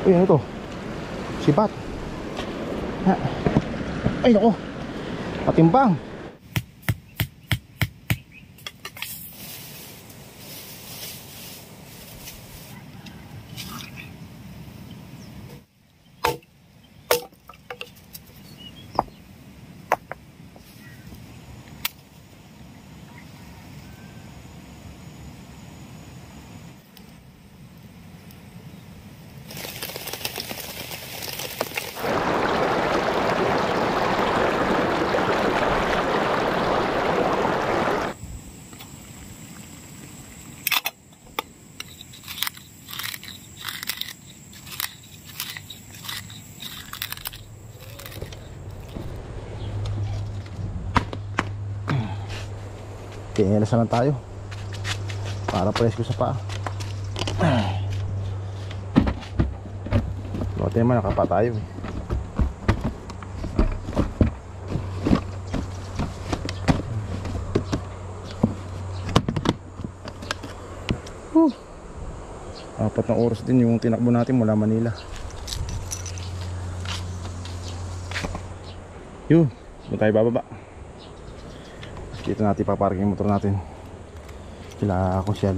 Uy, ano to? Sipat. Ay nako, patimbang. Tingilas na lang tayo para presko sa paa. Lote naman nakapa tayo eh. Apat na oras din yung tinakbo natin mula Manila. Yun, doon tayo bababa. Dito natin paparking yung motor natin sila Kusyal.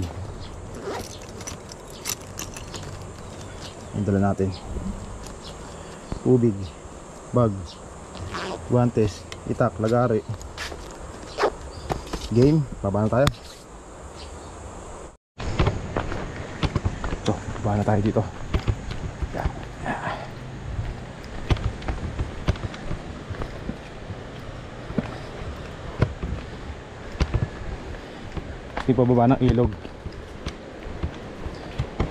Yung dala natin tubig, bag, guantes, itak, lagari. Game, baba na tayo. So, baba na tayo dito. Pababa ng ilog.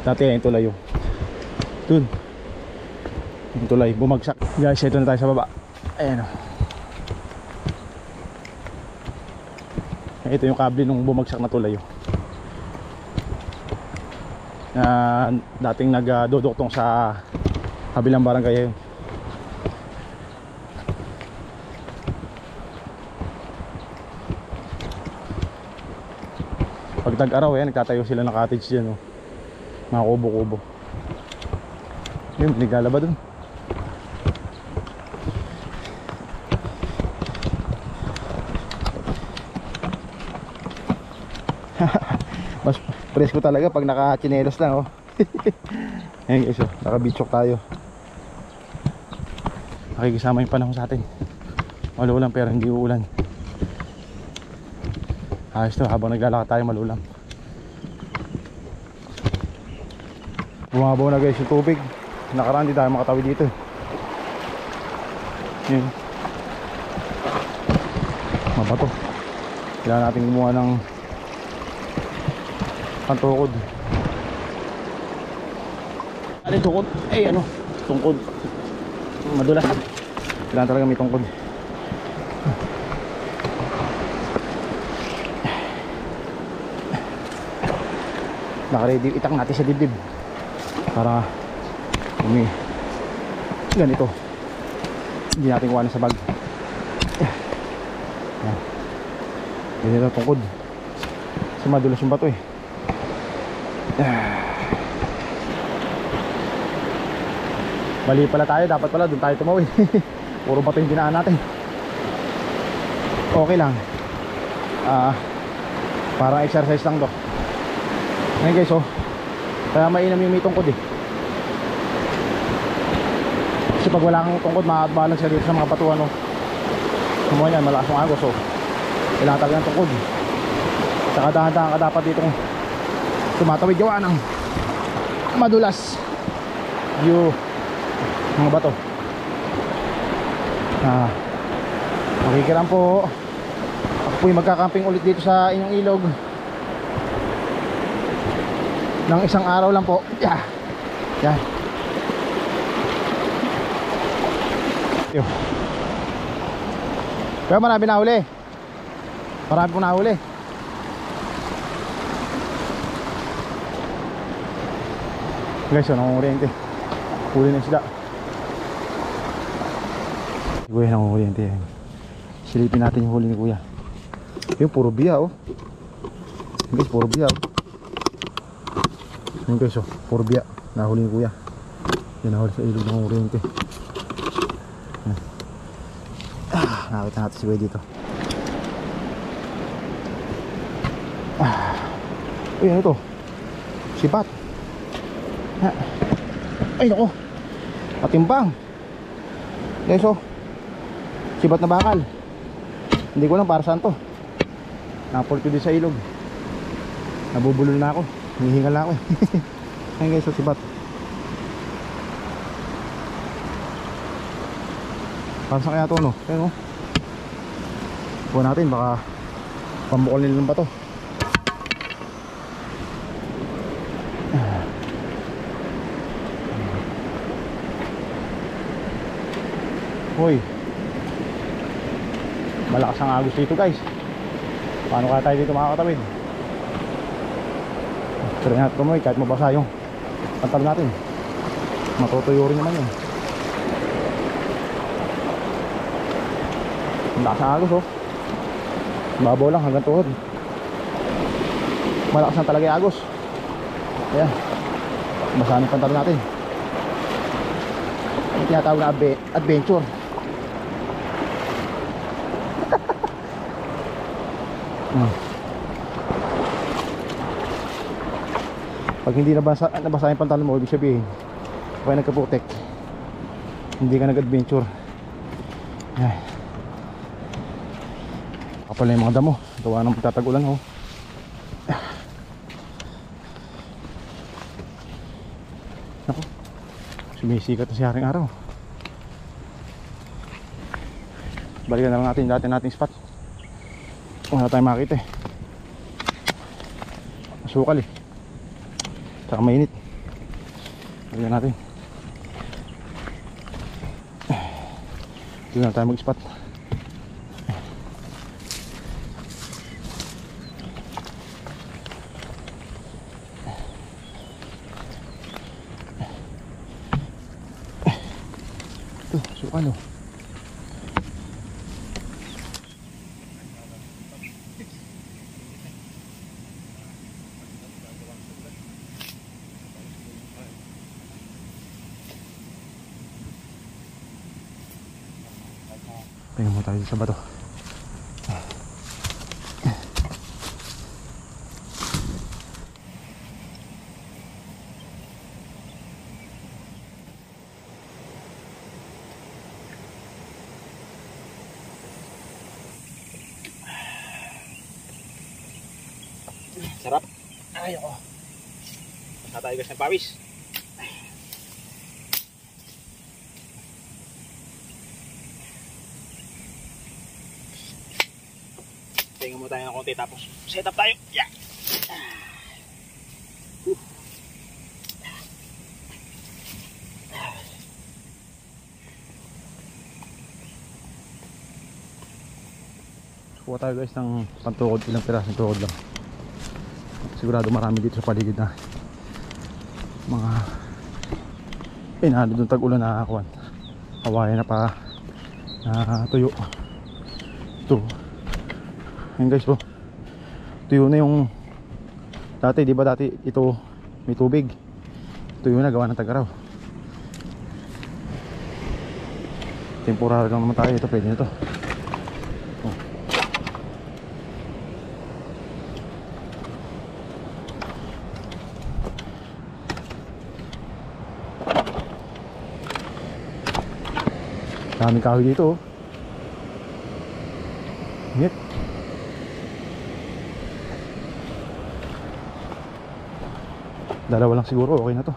Dati yung tulay yun. Dun yung tulay, bumagsak. Guys, ito na tayo sa baba. Ayan o. Ito yung kable nung bumagsak na tulay yun. Dating nagduduktong sa kabilang barangay yun. Pag tag-araw yan, nagtatayo sila ng cottage dyan, oh. Mga kubo-kubo. Yun, nigalaba dun. Mas presko talaga pag naka-chinelas lang, oh. Ayan guys, oh, naka-beachwalk tayo. Nakikisama yung panahon sa atin. Malulang pero hindi uulan. Ayos to, habang naglalakad tayo malulang. Bumabaw na guys yung tubig. Nakaraan di tayo makatawid dito. Yun. Mabato. Kailangan natin gumawa ng pantukod. Ano yung tungkod? Eh ano? Tungkod. Madulas. Kailangan talaga may tungkod. Naka-ready, itak natin sa dibdib para ganito hindi natin kuha na sa bag. Ganyan na tungkod kasi madulas yung bato eh. Mali pala tayo, dapat pala doon tayo tumawid. Puro bato yung dinaan natin. Okay lang, parang exercise lang to. Ngayon guys, oh, kaya mainam yung may tungkod eh. Kasi pag wala kang tungkod, mabalang siya dito sa mga batuan, oh. Kumuha yan, malakas yung agos, oh. Kailangan talaga ng tungkod. Saka dahan-dahan ka dapat dito tumatawid gawa ng madulas yung mga bato. Makikiram po. Ako po'y magkakamping ulit dito sa inyong ilog ng isang araw lang po. Yan. Kaya marami nahuli. Marami pong nahuli. Guys, nangunguryente. Huli ng isda. Si kuya nangunguryente. Silipin natin yung huli ni kuya. Yung puro biya, oh. Guys, puro biya, oh. Yun guys, oh, puro biya. Nahuli ni kuya. Yan, nahuli sa ilog ng kuryente. Nakita natin si kuya dito. Uy, ano ito? Sipat. Ay naku, matimbang. Guys, oh, sibat na bakal. Hindi ko lang para saan to. Napulit ko din sa ilog. Nabubulol na ako. Hinihingal na ako eh. Ayun guys, so sibat. Para saan kaya to, no? Ayun, oh. Buwan natin, baka pambukol nila ng bato. Hoy, malakas ang agos dito guys. Paano kaya tayo dito makakatawid? Try natin tumoy kahit mabasa yung pantal natin. Matutuyo rin naman yun. Malakas ang agos, oh. Babaw lang hanggang tuhod. Malakas na talaga yung agos. Ayan, basahan yung pantal natin. Yung tinatawag na adventure. Pag hindi nabasa yung pantalon mo, ibig sabihin kaya nagka-protect, hindi ka nag-adventure. Kapal na yung mga damo, gawa ng pagtatagulan, oh. Naku, sumisikat na si haring araw. Balikan na lang natin dati nating spot. Wala tayong makita eh. Masukal eh. Saka mainit. Balikan natin. Dito na tayo mag-spot. Ito, sukal oh. Tingnan mo tayo sa bato. Sarap. Ay, ako. Basta tayo guys ng pawis. Tingnan mo tayo ng konti tapos set up tayo. Yeah. Kuha tayo guys ng pantukod, ilang pirasong tukod lang. Sigurado marami dito sa paligid na mga doon tag-ulan na kawan. Hawayan na pa tuyo. Ito. Ayan guys, oh. Tuyo na yung dati, di ba dati ito may tubig. Tuyo na, gawa ng tag-araw. Temporary lang naman tayo. Ito pwede na ito. Oh. Daming kahoy dito, oh. Init. Dalawa lang siguro, okay na to.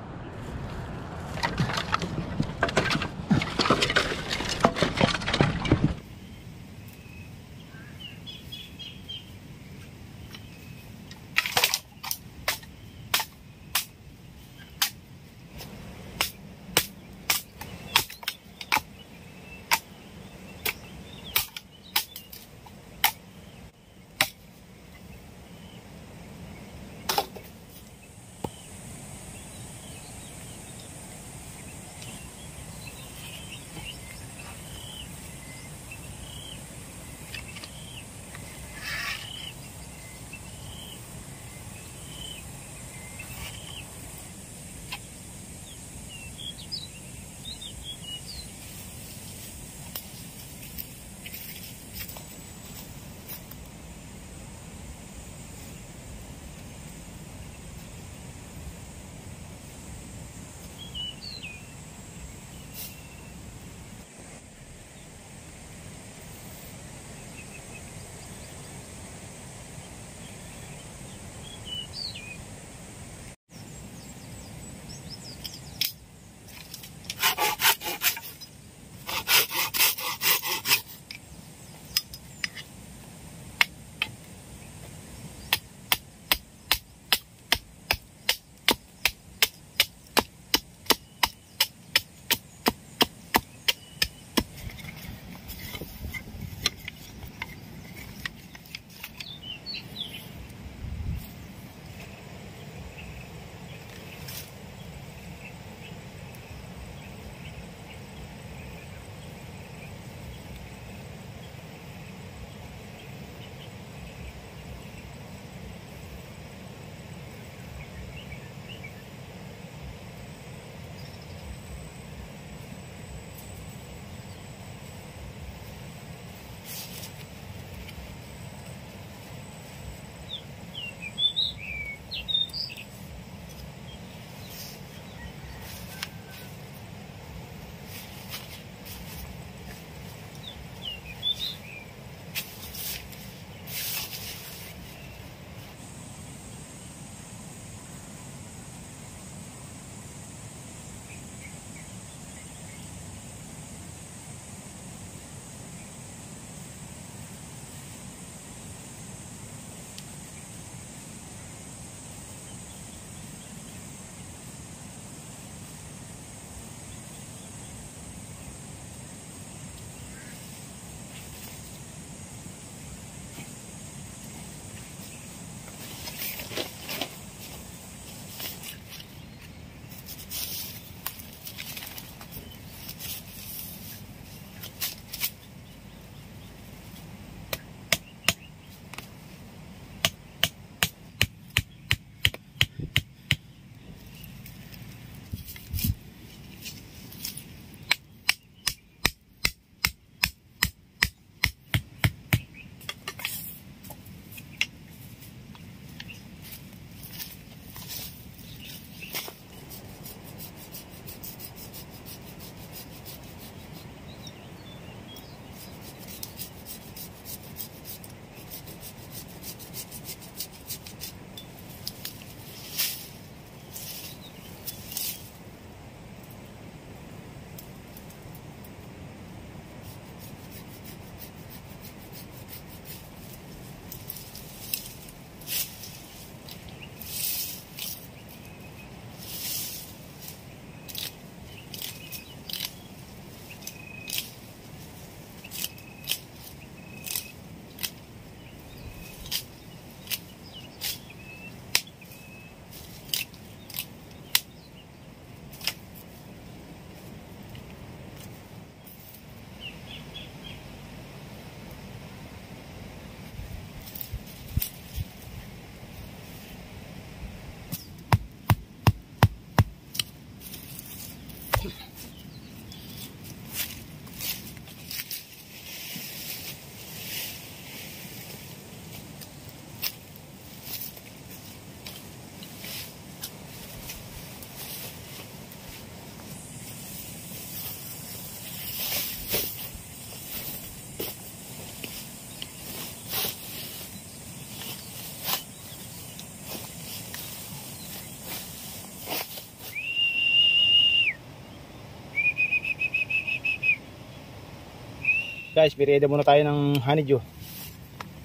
Guys, merienda muna tayo ng honeydew.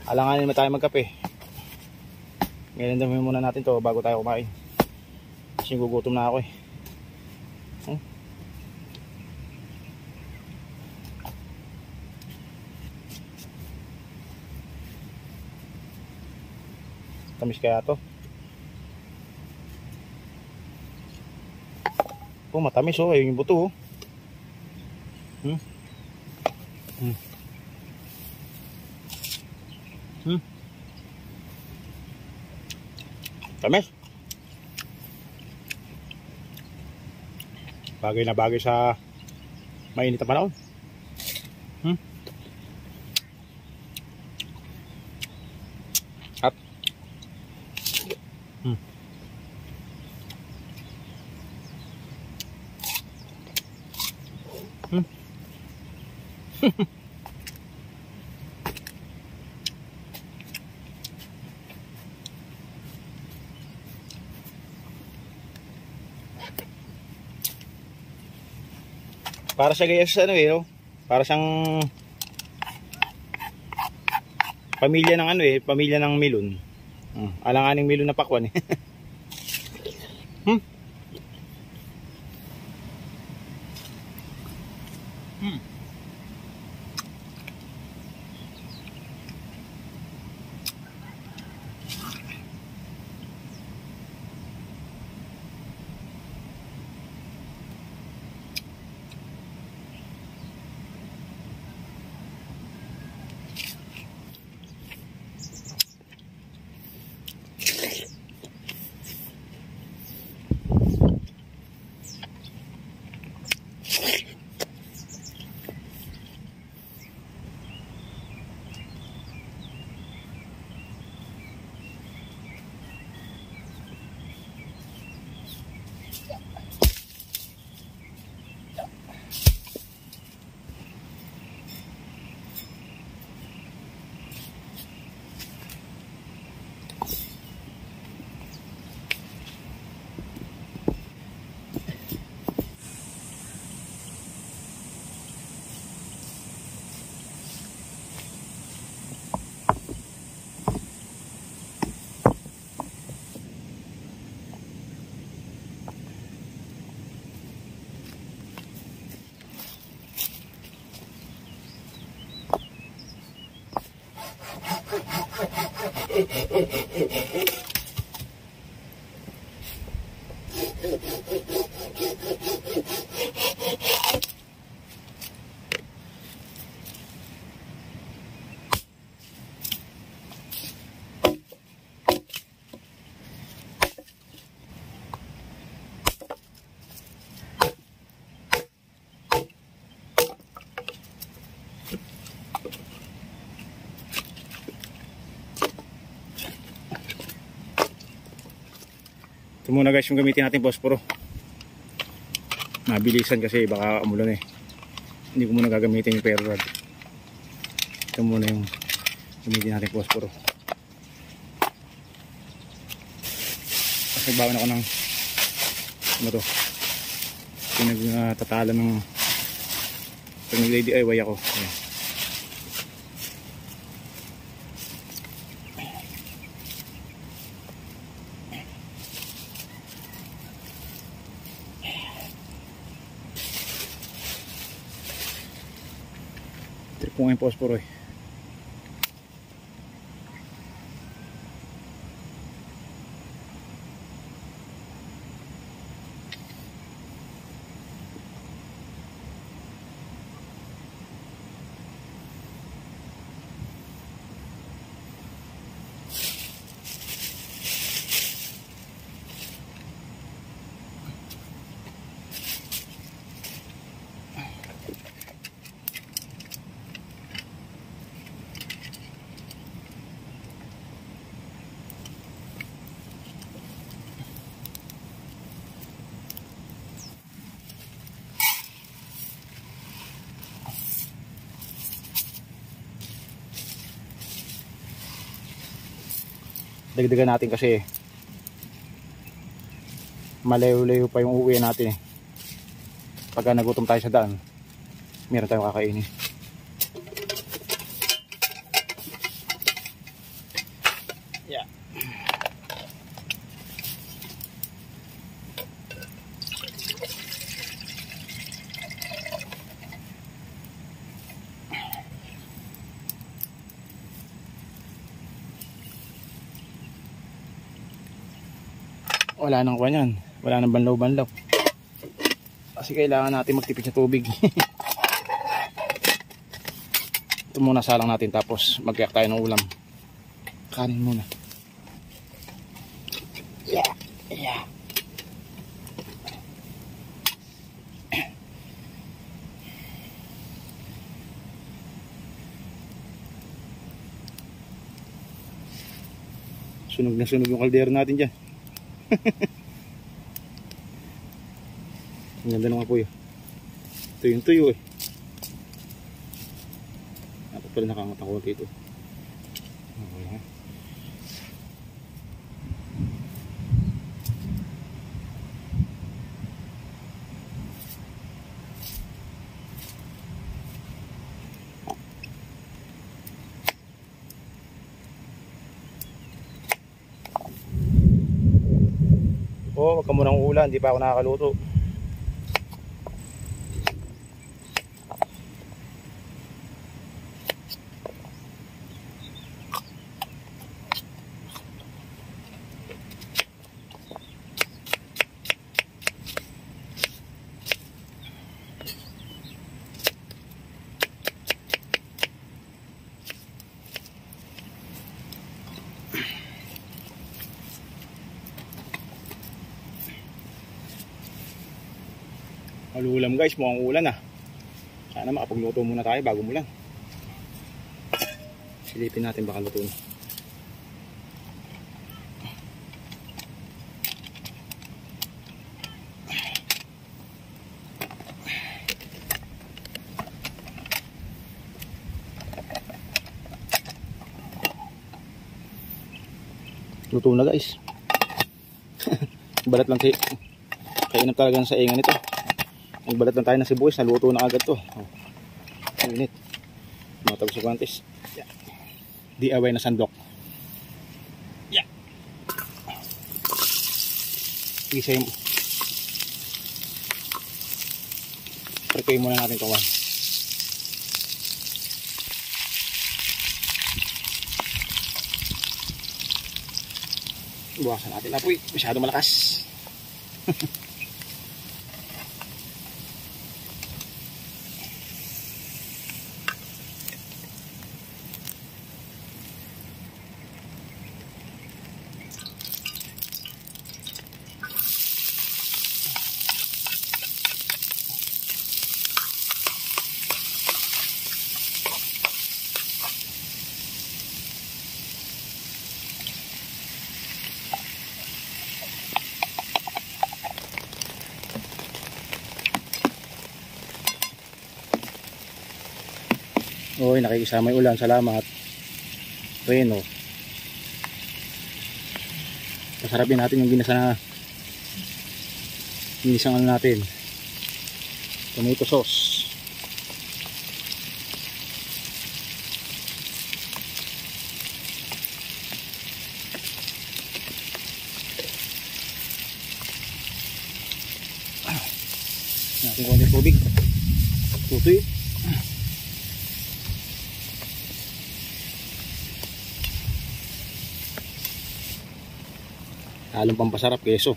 Alanganin naman tayo magkape. Merienda muna natin to bago tayo kumain. Kasi gugutom na ako eh. Tamis kaya to? Oh, matamis oh, ayun yung buto oh. Tamis. Bagay na bagay sa mainit na panahon. At para sa gaya sa ano eh, no? Para siyang pamilya ng ano eh, pamilya ng melon. Alanganing melon na pakwan eh. Ito muna guys yung gamitin natin posporo. Mabilisan kasi baka umulan eh. Hindi ko muna gagamitin yung ferro rod. Ito muna yung gamitin natin posporo. Kasi bawan ako ng ano to, pinagtatala ng pag nag-DIY ako. Ayan. Trip ko nga yung posporo eh. Dagdagan natin kasi malayo-layo pa yung uuwi natin eh. Pagka nagutom tayo sa daan, meron tayong kakainin. wala nang kanyan, wala nang banlaw-banlaw. Kasi kailangan natin magtipid sa tubig. Ito muna salang natin, tapos magkayak tayo ng ulam. Kanin muna. Yeah. Sunog na sunog yung kaldero natin dyan. Ang ganda ng apoy. Tuyong tuyo eh. Ako pala nakangat ako dito. Okay. Oh, wag ka munang ulan, di pa ako nakakaluto. Malulam guys, mukhang ulan ah. Sana makapagluto muna tayo bago mulan. Silipin natin baka luto na. Luto na guys. Balat lang si kainam talaga sa ingan nito. Nagbalat lang tayo ng sibuyas, naluto na agad to. Init. Matag sa guantes. Yeah. DIY na sandok. Yeah. Isa yung prepare muna natin ito. Buwasan natin apoy. Masyado malakas. Oy, nakikisama yung ulan. Salamat. Reno. Pasarapin natin yung ginisang ano natin. Tomato sauce. Natin konti tubig. Tutoy. Halong pampasarap keso.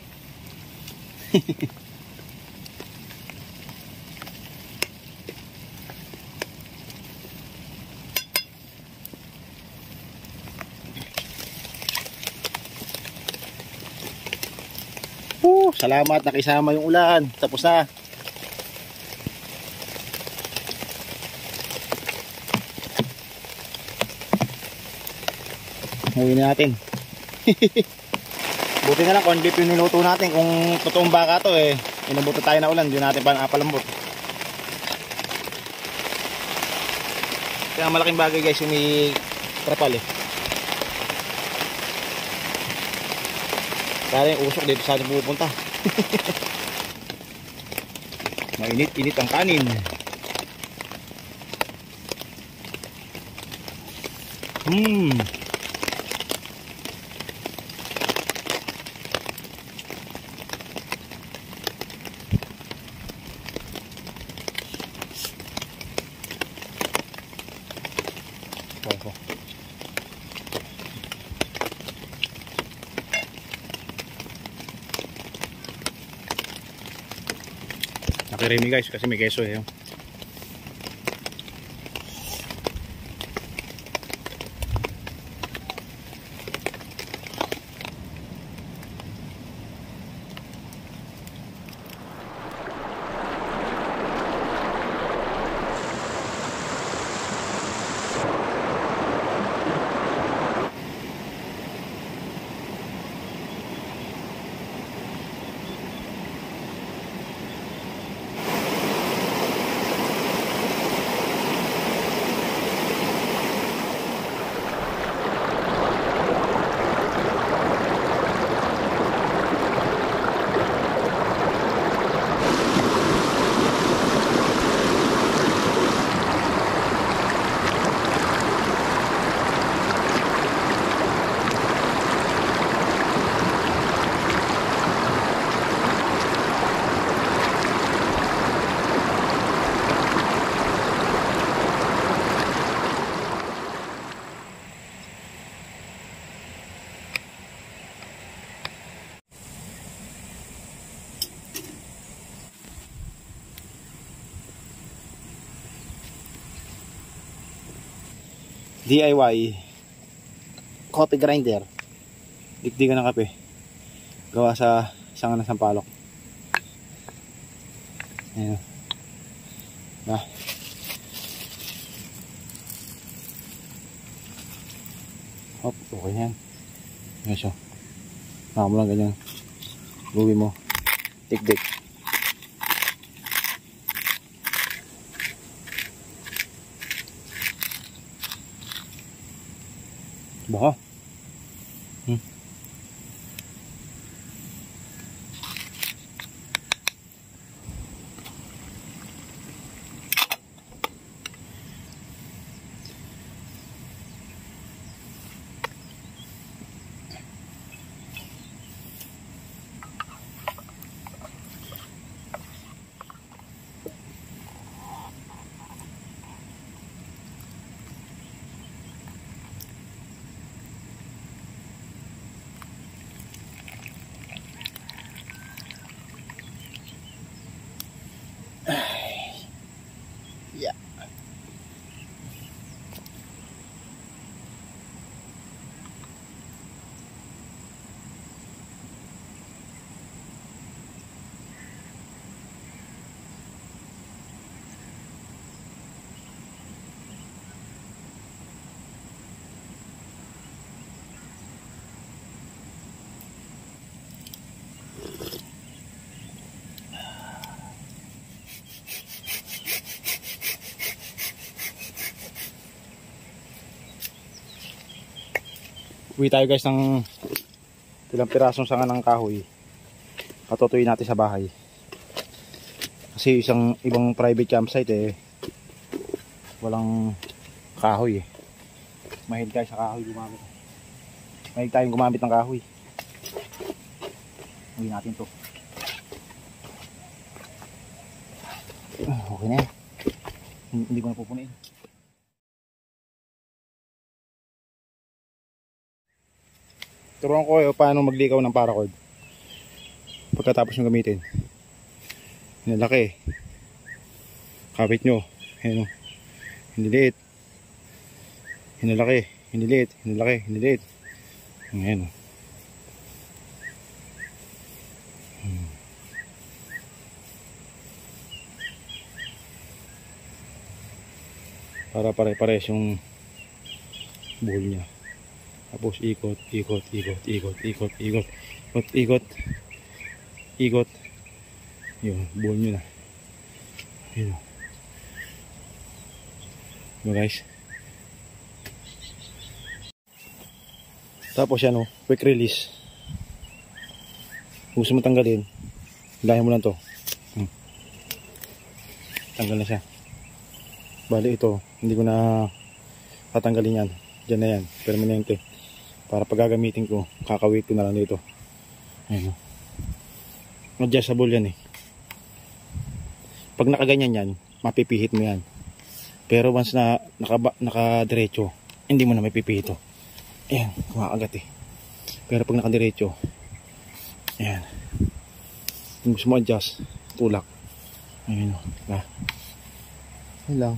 Salamat, nakisama yung ulan. Tapos na. Gawin natin. Buti na lang kung beef yung niluto natin. Kung totoong baka to eh, inabuto tayo na ulan, hindi natin pa napalambot. Kaya malaking bagay guys yung may trapal eh. Kaya yung usok dito sa ating pupunta. Mainit-init ang kanin. Nakiremi guys kasi may keso eh. DIY coffee grinder, dikdikan ng kape, gawa sa sanga ng sampalok. Ayan. Hop, okay na yan. Ayan siya. Baka mo lang ganyan, buwi mo, dikdik. Baka uwi tayo guys ng ilang pirasong sanga ng kahoy, patutuyin natin sa bahay kasi isang ibang private campsite eh walang kahoy eh. Mahilig tayo sa kahoy gumamit, mahilig tayong gumamit ng kahoy. Uwi natin to. Okay na yan, hindi ko na pupunin. Turuan ko kayo paano maglikaw ng paracord pagkatapos nyo gamitin. Hinalaki, kapit nyo, ayan o, hiniliit, hinalaki, hiniliit, hinalaki, hiniliit, ayan o. Para pare-pares yung buhol nya. Tapos ikot, ikot, ikot, ikot, ikot, ikot, ikot, ikot, ikot. Yun, buo nyo na. Yun. Yun guys. Tapos yan o, quick release. Kung gusto mo tanggalin, hilahin mo lang to. Tanggal na siya. Bali ito, hindi ko na tatanggalin yan. Diyan na yan, permanente. Para pag gagamitin ko, kakawit ko na lang dito. Ayan o. Adjustable yan eh. Pag nakaganyan yan, mapipihit mo yan. Pero once na nakadiretso, hindi mo na mapipihit o. Ayan, kumakagat eh. Pero pag nakadiretso, ayan. Kung gusto mo adjust, tulak. Ayun, diba? Ayun lang.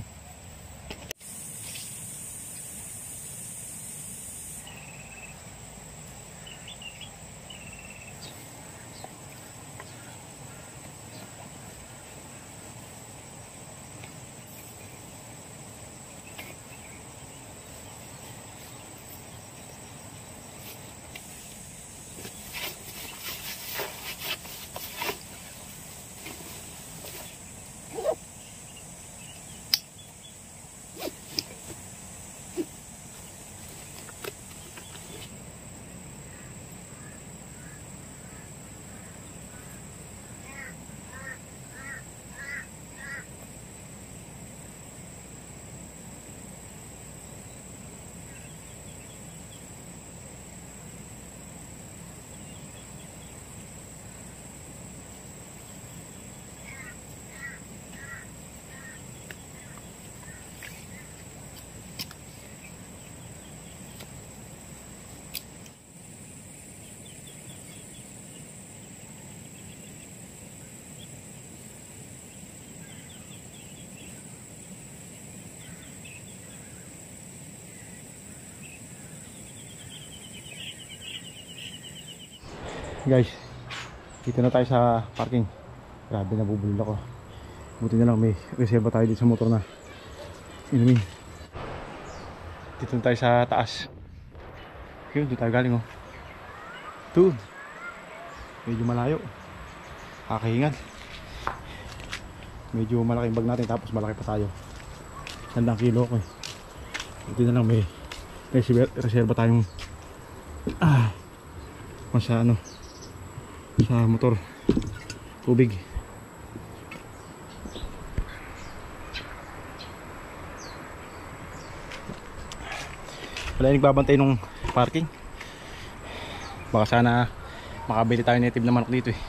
Guys, dito na tayo sa parking. Grabe, nabubulol ako. Buti na lang may reserva tayo dito sa motor na inumin. Dito na tayo sa taas. Yun, dito tayo galing oh. Dude, medyo malayo. Kakahingan. Medyo malaking bag natin, tapos malaki pa tayo. 100 kilo ko eh. Buti na lang may reserva tayong sa ano, sa motor, tubig. Wala yung nagbabantay nung parking. Baka sana makabili tayo native na manok dito eh.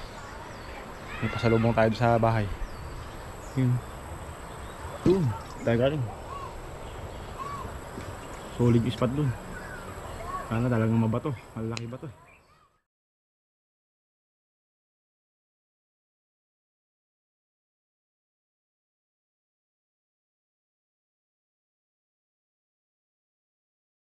May pasalubong tayo sa bahay. Yun. Yun, tayo galing. Solid spot dun. Sana talagang mabato, malaki ba to.